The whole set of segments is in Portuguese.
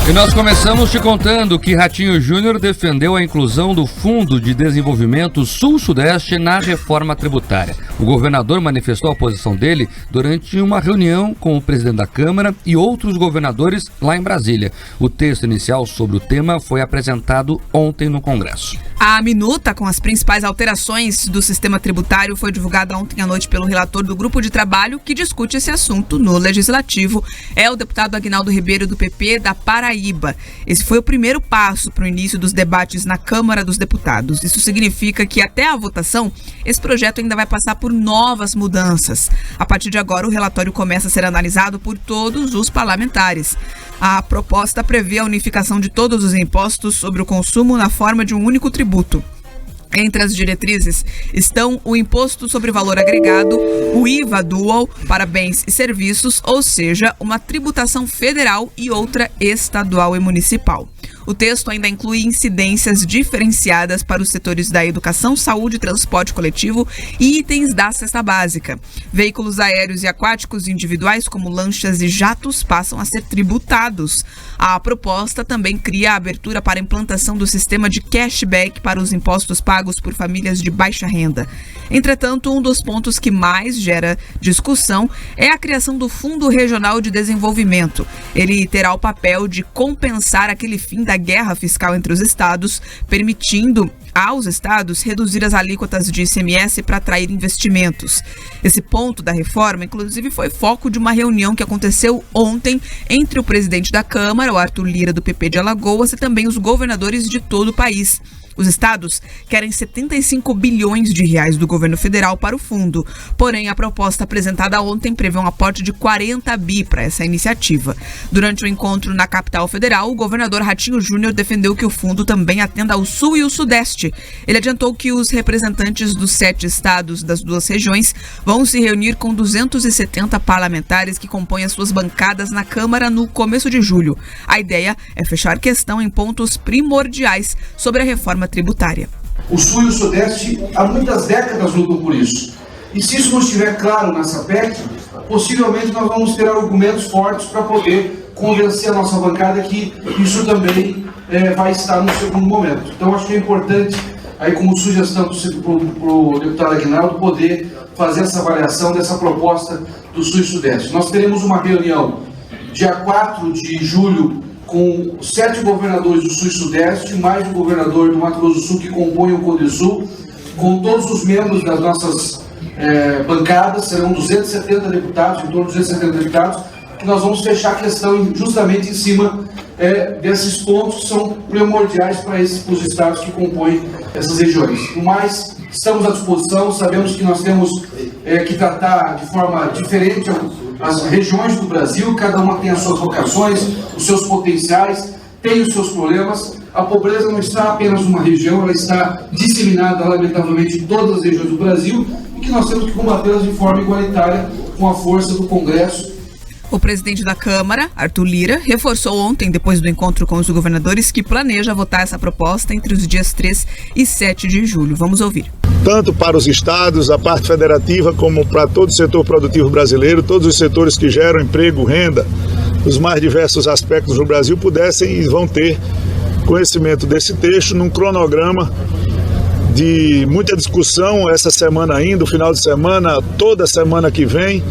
E nós começamos te contando que Ratinho Júnior defendeu a inclusão do Fundo de Desenvolvimento Sul-Sudeste na reforma tributária. O governador manifestou a posição dele durante uma reunião com o presidente da Câmara e outros governadores lá em Brasília. O texto inicial sobre o tema foi apresentado ontem no Congresso. A minuta com as principais alterações do sistema tributário foi divulgada ontem à noite pelo relator do grupo de trabalho que discute esse assunto no Legislativo. É o deputado Aguinaldo Ribeiro, do PP da Paraíba. Esse foi o primeiro passo para o início dos debates na Câmara dos Deputados. Isso significa que até a votação, esse projeto ainda vai passar por novas mudanças. A partir de agora, o relatório começa a ser analisado por todos os parlamentares. A proposta prevê a unificação de todos os impostos sobre o consumo na forma de um único tributo. Entre as diretrizes estão o Imposto sobre Valor Agregado, o IVA Dual para bens e serviços, ou seja, uma tributação federal e outra estadual e municipal. O texto ainda inclui incidências diferenciadas para os setores da educação, saúde, transporte coletivo e itens da cesta básica. Veículos aéreos e aquáticos individuais, como lanchas e jatos, passam a ser tributados. A proposta também cria a abertura para a implantação do sistema de cashback para os impostos pagos por famílias de baixa renda. Entretanto, um dos pontos que mais gera discussão é a criação do Fundo Regional de Desenvolvimento. Ele terá o papel de compensar aquele fim da guerra fiscal entre os estados, permitindo aos estados reduzir as alíquotas de ICMS para atrair investimentos. Esse ponto da reforma, inclusive, foi foco de uma reunião que aconteceu ontem entre o presidente da Câmara, o Arthur Lira, do PP de Alagoas, e também os governadores de todo o país. Os estados querem 75 bilhões de reais do governo federal para o fundo. Porém, a proposta apresentada ontem prevê um aporte de 40 bi para essa iniciativa. Durante o encontro na capital federal, o governador Ratinho Júnior defendeu que o fundo também atenda ao Sul e o Sudeste. Ele adiantou que os representantes dos 7 estados das duas regiões vão se reunir com 270 parlamentares que compõem as suas bancadas na Câmara no começo de julho. A ideia é fechar questão em pontos primordiais sobre a reforma tributária. O Sul e o Sudeste há muitas décadas lutam por isso. E se isso não estiver claro nessa PEC, possivelmente nós vamos ter argumentos fortes para poder convencer a nossa bancada que isso também vai estar no segundo momento. Então acho que é importante, aí como sugestão para o deputado Aguinaldo, poder fazer essa avaliação dessa proposta do Sul e Sudeste. Nós teremos uma reunião dia 4 de julho com 7 governadores do Sul e Sudeste, mais o governador do Mato Grosso do Sul que compõe o CODESUL, com todos os membros das nossas bancadas, serão 270 deputados, em torno de 270 deputados, que nós vamos fechar a questão justamente em cima desses pontos que são primordiais para os estados que compõem essas regiões. No mais, estamos à disposição, sabemos que nós temos que tratar de forma diferente as regiões do Brasil, cada uma tem as suas vocações, os seus potenciais, tem os seus problemas. A pobreza não está apenas numa região, ela está disseminada, lamentavelmente, em todas as regiões do Brasil e que nós temos que combatê-las de forma igualitária com a força do Congresso. O presidente da Câmara, Arthur Lira, reforçou ontem, depois do encontro com os governadores, que planeja votar essa proposta entre os dias 3 e 7 de julho. Vamos ouvir. Tanto para os estados, a parte federativa, como para todo o setor produtivo brasileiro, todos os setores que geram emprego, renda, os mais diversos aspectos no Brasil, pudessem e vão ter conhecimento desse texto num cronograma de muita discussão essa semana ainda, o final de semana, toda semana que vem,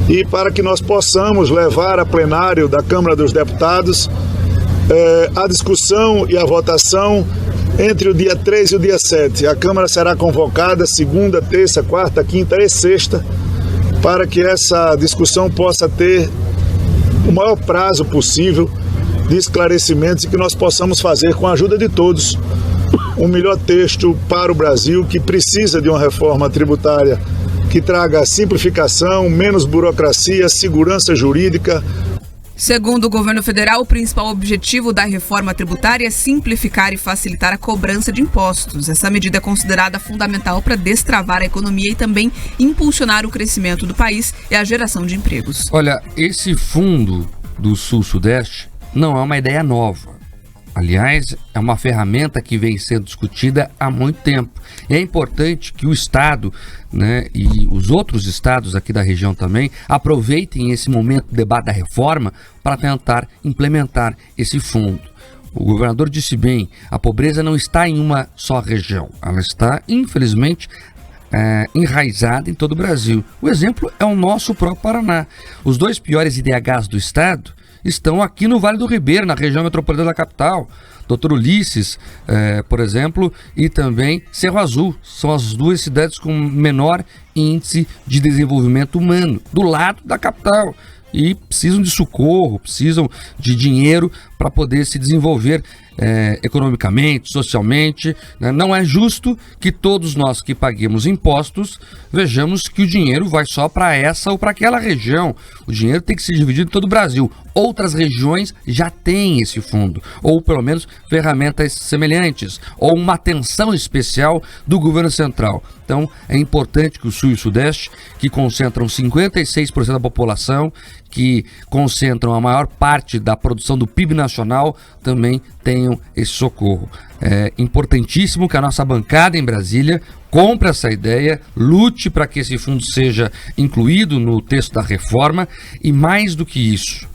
e para que nós possamos levar a plenário da Câmara dos Deputados a discussão e a votação entre o dia 3 e o dia 7. A Câmara será convocada segunda, terça, quarta, quinta e sexta para que essa discussão possa ter o maior prazo possível de esclarecimentos e que nós possamos fazer, com a ajuda de todos, um melhor texto para o Brasil, que precisa de uma reforma tributária que traga simplificação, menos burocracia, segurança jurídica. Segundo o governo federal, o principal objetivo da reforma tributária é simplificar e facilitar a cobrança de impostos. Essa medida é considerada fundamental para destravar a economia e também impulsionar o crescimento do país e a geração de empregos. Olha, esse fundo do Sul-Sudeste não é uma ideia nova. Aliás, é uma ferramenta que vem sendo discutida há muito tempo. E é importante que o Estado, né, e os outros estados aqui da região também aproveitem esse momento do debate da reforma para tentar implementar esse fundo. O governador disse bem, a pobreza não está em uma só região, ela está, infelizmente, enraizada em todo o Brasil. O exemplo é o nosso próprio Paraná. Os 2 piores IDHs do estado estão aqui no Vale do Ribeira, na região metropolitana da capital. Dr. Ulisses, por exemplo, e também Cerro Azul. São as 2 cidades com menor índice de desenvolvimento humano, do lado da capital. E precisam de socorro, precisam de dinheiro para poder se desenvolver economicamente, socialmente, né? Não é justo que todos nós que paguemos impostos vejamos que o dinheiro vai só para essa ou para aquela região. O dinheiro tem que ser dividido em todo o Brasil. Outras regiões já têm esse fundo, ou pelo menos ferramentas semelhantes, ou uma atenção especial do governo central. Então é importante que o Sul e o Sudeste, que concentram 56% da população, que concentram a maior parte da produção do PIB nacional, também tenham esse socorro. É importantíssimo que a nossa bancada em Brasília compre essa ideia, lute para que esse fundo seja incluído no texto da reforma e mais do que isso,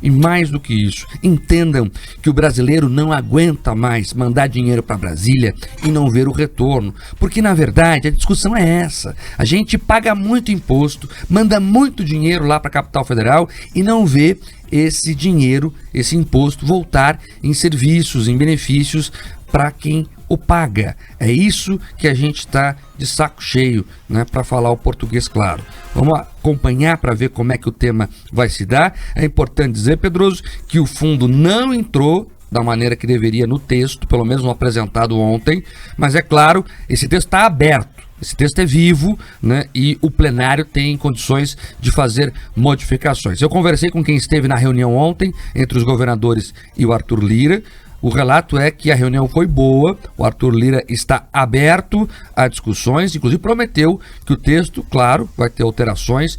entendam que o brasileiro não aguenta mais mandar dinheiro para Brasília e não ver o retorno, porque na verdade a discussão é essa. A gente paga muito imposto, manda muito dinheiro lá para a capital federal e não vê esse dinheiro, esse imposto voltar em serviços, em benefícios para quem o paga. É isso que a gente está de saco cheio, né, para falar o português claro. Vamos acompanhar para ver como é que o tema vai se dar. É importante dizer, Pedroso, que o fundo não entrou da maneira que deveria no texto, pelo menos no apresentado ontem, mas é claro, esse texto está aberto. Esse texto é vivo, né, e o plenário tem condições de fazer modificações. Eu conversei com quem esteve na reunião ontem, entre os governadores e o Arthur Lira. O relato é que a reunião foi boa, o Arthur Lira está aberto a discussões, inclusive prometeu que o texto, claro, vai ter alterações,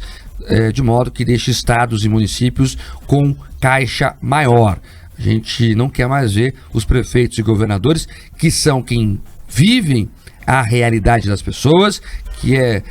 de modo que deixe estados e municípios com caixa maior. A gente não quer mais ver os prefeitos e governadores, que são quem vivem a realidade das pessoas, que é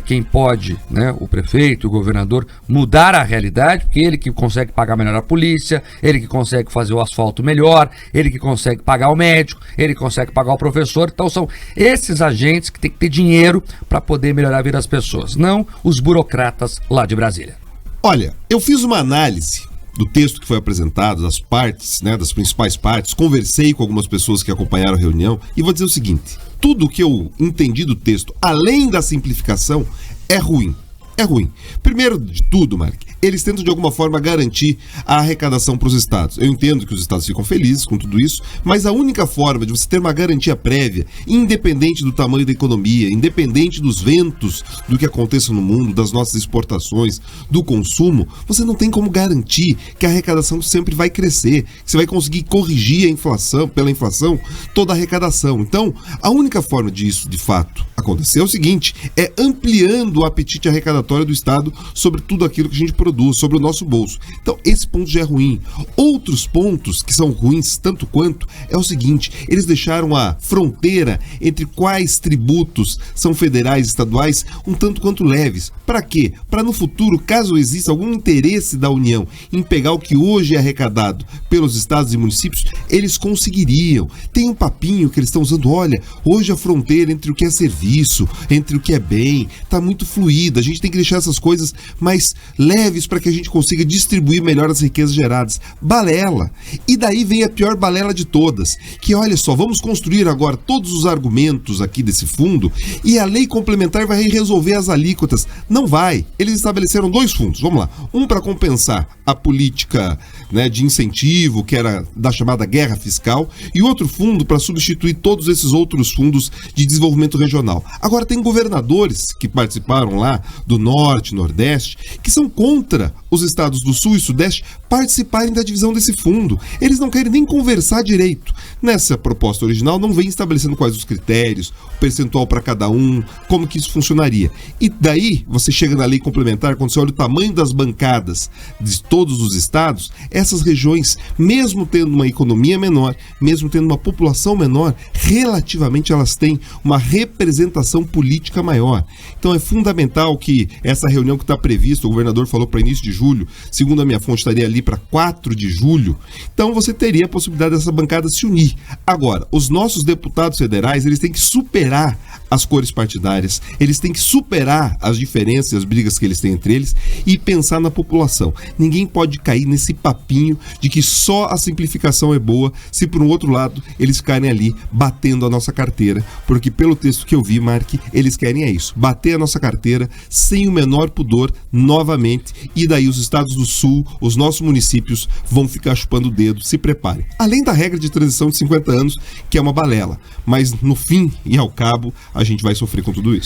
quem pode, né, o prefeito, o governador, mudar a realidade, porque ele que consegue pagar melhor a polícia, ele que consegue fazer o asfalto melhor, ele que consegue pagar o médico, ele que consegue pagar o professor. Então são esses agentes que têm que ter dinheiro para poder melhorar a vida das pessoas, não os burocratas lá de Brasília. Olha, eu fiz uma análise do texto que foi apresentado, das partes, né, das principais partes, conversei com algumas pessoas que acompanharam a reunião e vou dizer o seguinte: tudo que eu entendi do texto, além da simplificação, é ruim. É ruim. Primeiro de tudo, Mark, eles tentam de alguma forma garantir a arrecadação para os estados. Eu entendo que os estados ficam felizes com tudo isso, mas a única forma de você ter uma garantia prévia, independente do tamanho da economia, independente dos ventos do que aconteça no mundo, das nossas exportações, do consumo, você não tem como garantir que a arrecadação sempre vai crescer, que você vai conseguir corrigir a inflação, pela inflação, toda a arrecadação. Então, a única forma disso, de fato, acontecer é o seguinte: é ampliando o apetite arrecadatório do Estado sobre tudo aquilo que a gente produz, sobre o nosso bolso. Então, esse ponto já é ruim. Outros pontos que são ruins, tanto quanto, é o seguinte: eles deixaram a fronteira entre quais tributos são federais e estaduais um tanto quanto leves. Para quê? Para no futuro, caso exista algum interesse da União em pegar o que hoje é arrecadado pelos estados e municípios, eles conseguiriam. Tem um papinho que eles estão usando: olha, hoje a fronteira entre o que é serviço, entre o que é bem, está muito fluida, a gente tem que deixar essas coisas mais leves para que a gente consiga distribuir melhor as riquezas geradas. Balela. E daí vem a pior balela de todas, que olha só, vamos construir agora todos os argumentos aqui desse fundo e a lei complementar vai resolver as alíquotas. Não vai. Eles estabeleceram 2 fundos, vamos lá. Um para compensar a política, né, de incentivo, que era da chamada guerra fiscal, e outro fundo para substituir todos esses outros fundos de desenvolvimento regional. Agora tem governadores que participaram lá do Norte, Nordeste, que são contra os estados do Sul e Sudeste participarem da divisão desse fundo. Eles não querem nem conversar direito. Nessa proposta original não vem estabelecendo quais os critérios, o percentual para cada um, como que isso funcionaria. E daí, você chega na lei complementar, quando você olha o tamanho das bancadas de todos os estados, essas regiões, mesmo tendo uma economia menor, mesmo tendo uma população menor, relativamente elas têm uma representação política maior. Então é fundamental que essa reunião que está prevista, o governador falou para início de julho, segundo a minha fonte estaria ali para 4 de julho, então você teria a possibilidade dessa bancada se unir. Agora, os nossos deputados federais, eles têm que superar as cores partidárias, eles têm que superar as diferenças e as brigas que eles têm entre eles e pensar na população. Ninguém pode cair nesse papinho de que só a simplificação é boa, se por um outro lado eles ficarem ali batendo a nossa carteira, porque pelo texto que eu vi, Mark, eles querem é isso, bater a nossa carteira sem o menor pudor novamente, e daí os estados do Sul, os nossos municípios vão ficar chupando o dedo, se preparem. Além da regra de transição de 50 anos, que é uma balela, mas no fim e ao cabo a gente vai sofrer com tudo isso.